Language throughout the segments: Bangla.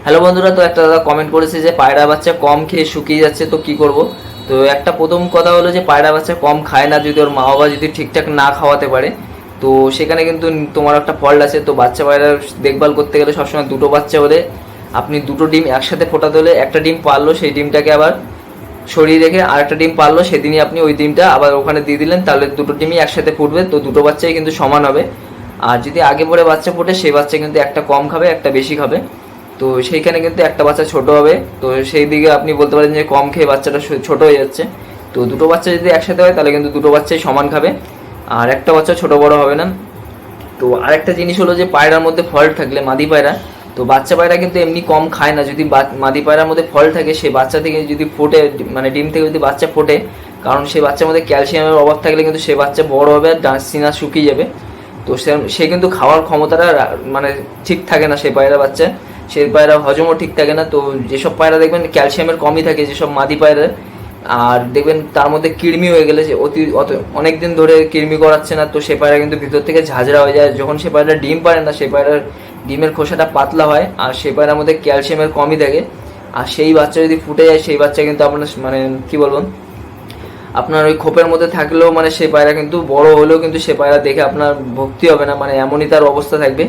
হ্যালো বন্ধুরা, তো একটা দাদা কমেন্ট করেছে যে পায়রা বাচ্চা কম খেয়ে শুকিয়ে যাচ্ছে, তো কি করব। তো একটা প্রথম কথা হলো যে পায়রা বাচ্চা কম খায় না, যদি ওর মা বাবা যদি ঠিকঠাক না খাওয়াতে পারে তো সেখানে কিন্তু তোমার একটা ফল্ট আছে। তো বাচ্চা পায়রার দেখভাল করতে গেলে সবসময় দুটো বাচ্চা হলে আপনি দুটো ডিম একসাথে ফোটাতে হলে একটা ডিম পারলো সেই ডিমটাকে আবার সরিয়ে রেখে আরেকটা ডিম পারলো সেদিনই আপনি ওই ডিমটা আবার ওখানে দিয়ে দিলেন, তাহলে দুটো ডিমই একসাথে ফুটবে, তো দুটো বাচ্চাই কিন্তু সমান হবে। আর যদি আগে পরে বাচ্চা ফোটে সেই বাচ্চা কিন্তু একটা কম খাবে একটা বেশি খাবে, তো সেইখানে কিন্তু একটা বাচ্চা ছোট হবে। তো সেই দিকে আপনি বলতে পারেন যে কম খেয়ে বাচ্চাটা ছোট হয়ে যাচ্ছে। তো দুটো বাচ্চা যদি একসাথে হয় তাহলে কিন্তু দুটো বাচ্চাই সমান খাবে, আর একটা বাচ্চা ছোট বড় হবে না। তো আরেকটা জিনিস হলো যে পায়রার মধ্যে ফল্ট থাকলে মাদি পায়রা, তো বাচ্চা পায়রা কিন্তু এমনি কম খায় না, যদি মাদি পায়রার মধ্যে ফল্ট থাকে সে বাচ্চা থেকে যদি ফোটে মানে ডিম থেকে যদি বাচ্চা ফোটে, কারণ সেই বাচ্চার মধ্যে ক্যালসিয়ামের অভাব থাকলে কিন্তু সে বাচ্চা বড় হবে আর সিনা শুকিয়ে যাবে। তো সে কিন্তু খাওয়ার ক্ষমতাটা মানে ঠিক থাকে না সেই পায়রা বাচ্চা, সেই পায়রা হজমও ঠিক থাকে না। তো যেসব পায়রা দেখবেন ক্যালসিয়ামের কমই থাকে যেসব মাদি পায়রা, আর দেখবেন তার মধ্যে কৃমি হয়ে গেলে যে অনেক দিন ধরে কৃমি করাচ্ছে না, তো সে পায়রা কিন্তু ভিতর থেকে ঝাঁঝরা হয়ে যায়। যখন সে পায়রা ডিম পারে না সেই পায়রার ডিমের খোসাটা পাতলা হয়, আর সেই পায়রার মধ্যে ক্যালসিয়ামের কমই থাকে, আর সেই বাচ্চা যদি ফুটে যায় সেই বাচ্চা কিন্তু আপনার মানে কি বলবো আপনার ওই খোপের মধ্যে থাকলেও মানে সেই পায়রা কিন্তু বড় হলেও কিন্তু সে পায়রা দেখে আপনার ভক্তি হবে না, মানে এমনই তার অবস্থা থাকবে।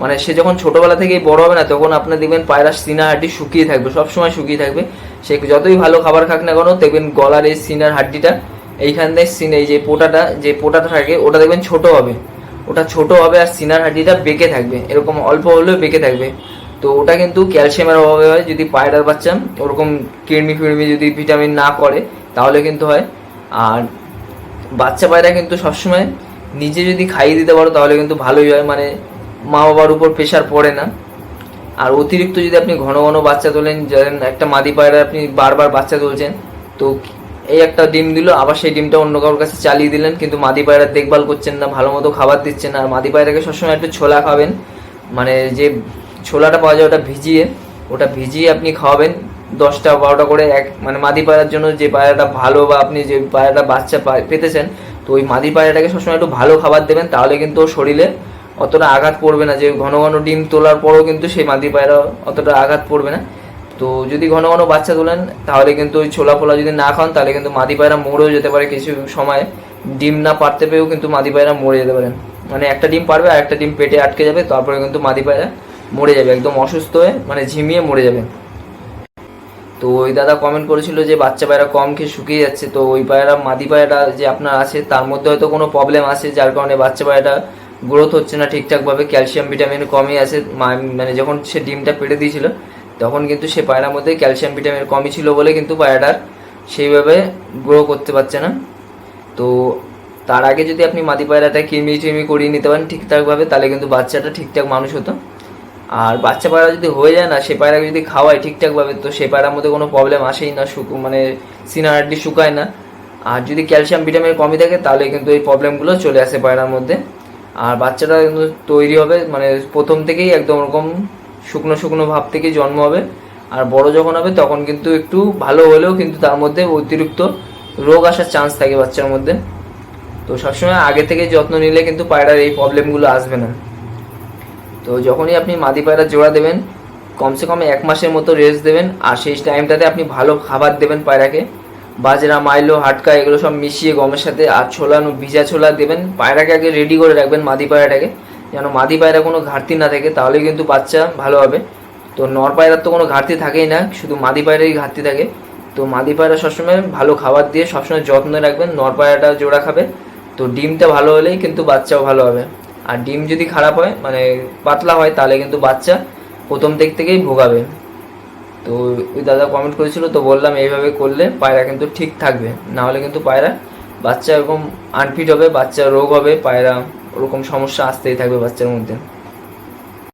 মানে সে যখন ছোটবেলা থেকেই বড় হবে না তখন আপনি দেখবেন পায়রার সিনা হাড্ডি শুকিয়ে থাকবে, সবসময় শুকিয়ে থাকবে। সে যতই ভালো খাবার খাক না কেন দেখবেন গলার এই সিনার হাড্ডিটা এইখান থেকে সিনে এই যে পোটাটা থাকে ওটা দেখবেন ছোট হবে, ওটা ছোট হবে আর সিনার হাড্ডিটা বেঁকে থাকবে, এরকম অল্প হলেও বেঁকে থাকবে। তো ওটা কিন্তু ক্যালসিয়ামের অভাবে হয়, যদি পায়রার বাচ্চা ওরকম কৃমি ফির্মি যদি ভিটামিন না করে তাহলে কিন্তু হয়। আর বাচ্চা পায়রা কিন্তু সবসময় নিজে যদি খাইয়ে দিতে পারো তাহলে কিন্তু ভালোই হয়, মানে মা বাবার উপর প্রেশার পড়ে না। আর অতিরিক্ত যদি আপনি ঘন ঘন বাচ্চা তোলেন, যেন একটা মাদি পায়রা আপনি বারবার বাচ্চা তুলছেন, তো এই একটা ডিম দিল আবার সেই ডিমটা অন্য কারোর কাছে চালিয়ে দিলেন, কিন্তু মাদি পায়রার দেখভাল করছেন না, ভালো মতো খাবার দিচ্ছেন না। আর মাদি পায়রাকে সবসময় একটু ছোলা খাবেন, মানে যে ছোলাটা পাওয়া যায় ওটা ভিজিয়ে আপনি খাওয়াবেন 10টা-12টা করে, মানে মাদি পায়রার জন্য যে পায়রাটা ভালো বা আপনি যে পায়রাটা বাচ্চা পেতেছেন, তো ওই মাদি পায়রাটাকে সবসময় একটু ভালো খাবার দেবেন, তাহলে কিন্তু ওর শরীরে অতটা আঘাত পড়বে না। যে ঘন ঘন ডিম তোলার পরও কিন্তু সেই মাদি পায়রা অতটা আঘাত পড়বে না। তো যদি ঘন ঘন বাচ্চা তোলেন তাহলে কিন্তু ওই ছোলা ফোলা যদি না খান তাহলে কিন্তু মাদি পায়রা মরেও যেতে পারে, কিছু সময় ডিম না পারতে পেরেও কিন্তু মাদি পায়রা মরে যেতে পারে। মানে একটা ডিম পারবে আর একটা ডিম পেটে আটকে যাবে, তারপরে কিন্তু মাদি পায়রা মরে যাবে, একদম অসুস্থ হয়ে মানে ঝিমিয়ে মরে যাবে। তো ওই দাদা কমেন্ট করেছিল যে বাচ্চা পায়রা কম খেয়ে শুকিয়ে যাচ্ছে, তো ওই পায়রা মাদি পায়রাটা যে আপনার আছে তার মধ্যে হয়তো কোনো প্রবলেম আছে যার কারণে বাচ্চা পায়রাটা গ্রোথ হচ্ছে না ঠিকঠাকভাবে, ক্যালসিয়াম ভিটামিন কমই আছে। মানে যখন সে ডিমটা পেটে দিয়েছিল তখন কিন্তু সে পায়রার মধ্যে ক্যালসিয়াম ভিটামিন কমই ছিল বলে কিন্তু পায়রাটার সেইভাবে গ্রো করতে পারছে না। তো তার আগে যদি আপনি মাদি পায়রাটা কৃমি টিমি করিয়ে নিতে পারেন ঠিকঠাকভাবে তাহলে কিন্তু বাচ্চাটা ঠিকঠাক মানুষ হতো। আর বাচ্চা পায়রা যদি হয়ে যায় না, সে পায়রাকে যদি খাওয়ায় ঠিকঠাকভাবে তো সে পায়রার মধ্যে কোনো প্রবলেম আসেই না, মানে সিনার হাড্ডি শুকায় না। আর যদি ক্যালসিয়াম ভিটামিন কমই থাকে তাহলে কিন্তু এই প্রবলেমগুলো চলে আসে পায়রার মধ্যে। আর বাচ্চাটা কিন্তু তৈরি হবে মানে প্রথম থেকেই একদম ওরকম শুকনো শুকনো ভাব থেকেই জন্ম হবে। আর বড় যখন হবে তখন কিন্তু একটু ভালো হলেও কিন্তু তার মধ্যে অতিরিক্ত রোগ আসার চান্স থাকে বাচ্চার মধ্যে। তো সবসময় আগে থেকে যত্ন নিলে কিন্তু পায়রার এই প্রবলেমগুলো আসবে না। তো যখনই আপনি মাদি পায়রা জোড়া দেবেন কমসে কম 1 মাসের মতো রেস্ট দেবেন, আর সেই টাইমটাতে আপনি ভালো খাবার দেবেন পায়রাকে, বাজরা মাইলো হাটকা এগুলো সব মিশিয়ে গমের সাথে, আর ছোলানো ভিজা ছোলা দেবেন। পায়রাকে আগে রেডি করে রাখবেন মাদি পায়রাটাকে, যেন মাদি পায়রা কোনো ঘাটতি না থাকে, তাহলে কিন্তু বাচ্চা ভালো হবে। তো নর পায়রার তো কোনো ঘাটতি থাকেই না, শুধু মাদি পায়রারই ঘাটতি থাকে। তো মাদি পায়রা সবসময় ভালো খাবার দিয়ে সবসময় যত্নে রাখবেন, নর পায়রাটা জোড়া খাবে, তো ডিমটা ভালো হলেই কিন্তু বাচ্চাও ভালো হবে। আর ডিম যদি খারাপ হয় মানে পাতলা হয় তাহলে কিন্তু বাচ্চা প্রথম দিক থেকেই ভোগাবে। তো ওই দাদা কমেন্ট করেছিল, তো বললাম এইভাবে করলে পায়রা কিন্তু ঠিক থাকবে, না হলে কিন্তু পায়রা বাচ্চা এরকম আনফিট হবে, বাচ্চা রোগ হবে, পায়রা ওরকম সমস্যা আসতেই থাকবে বাচ্চার মধ্যে।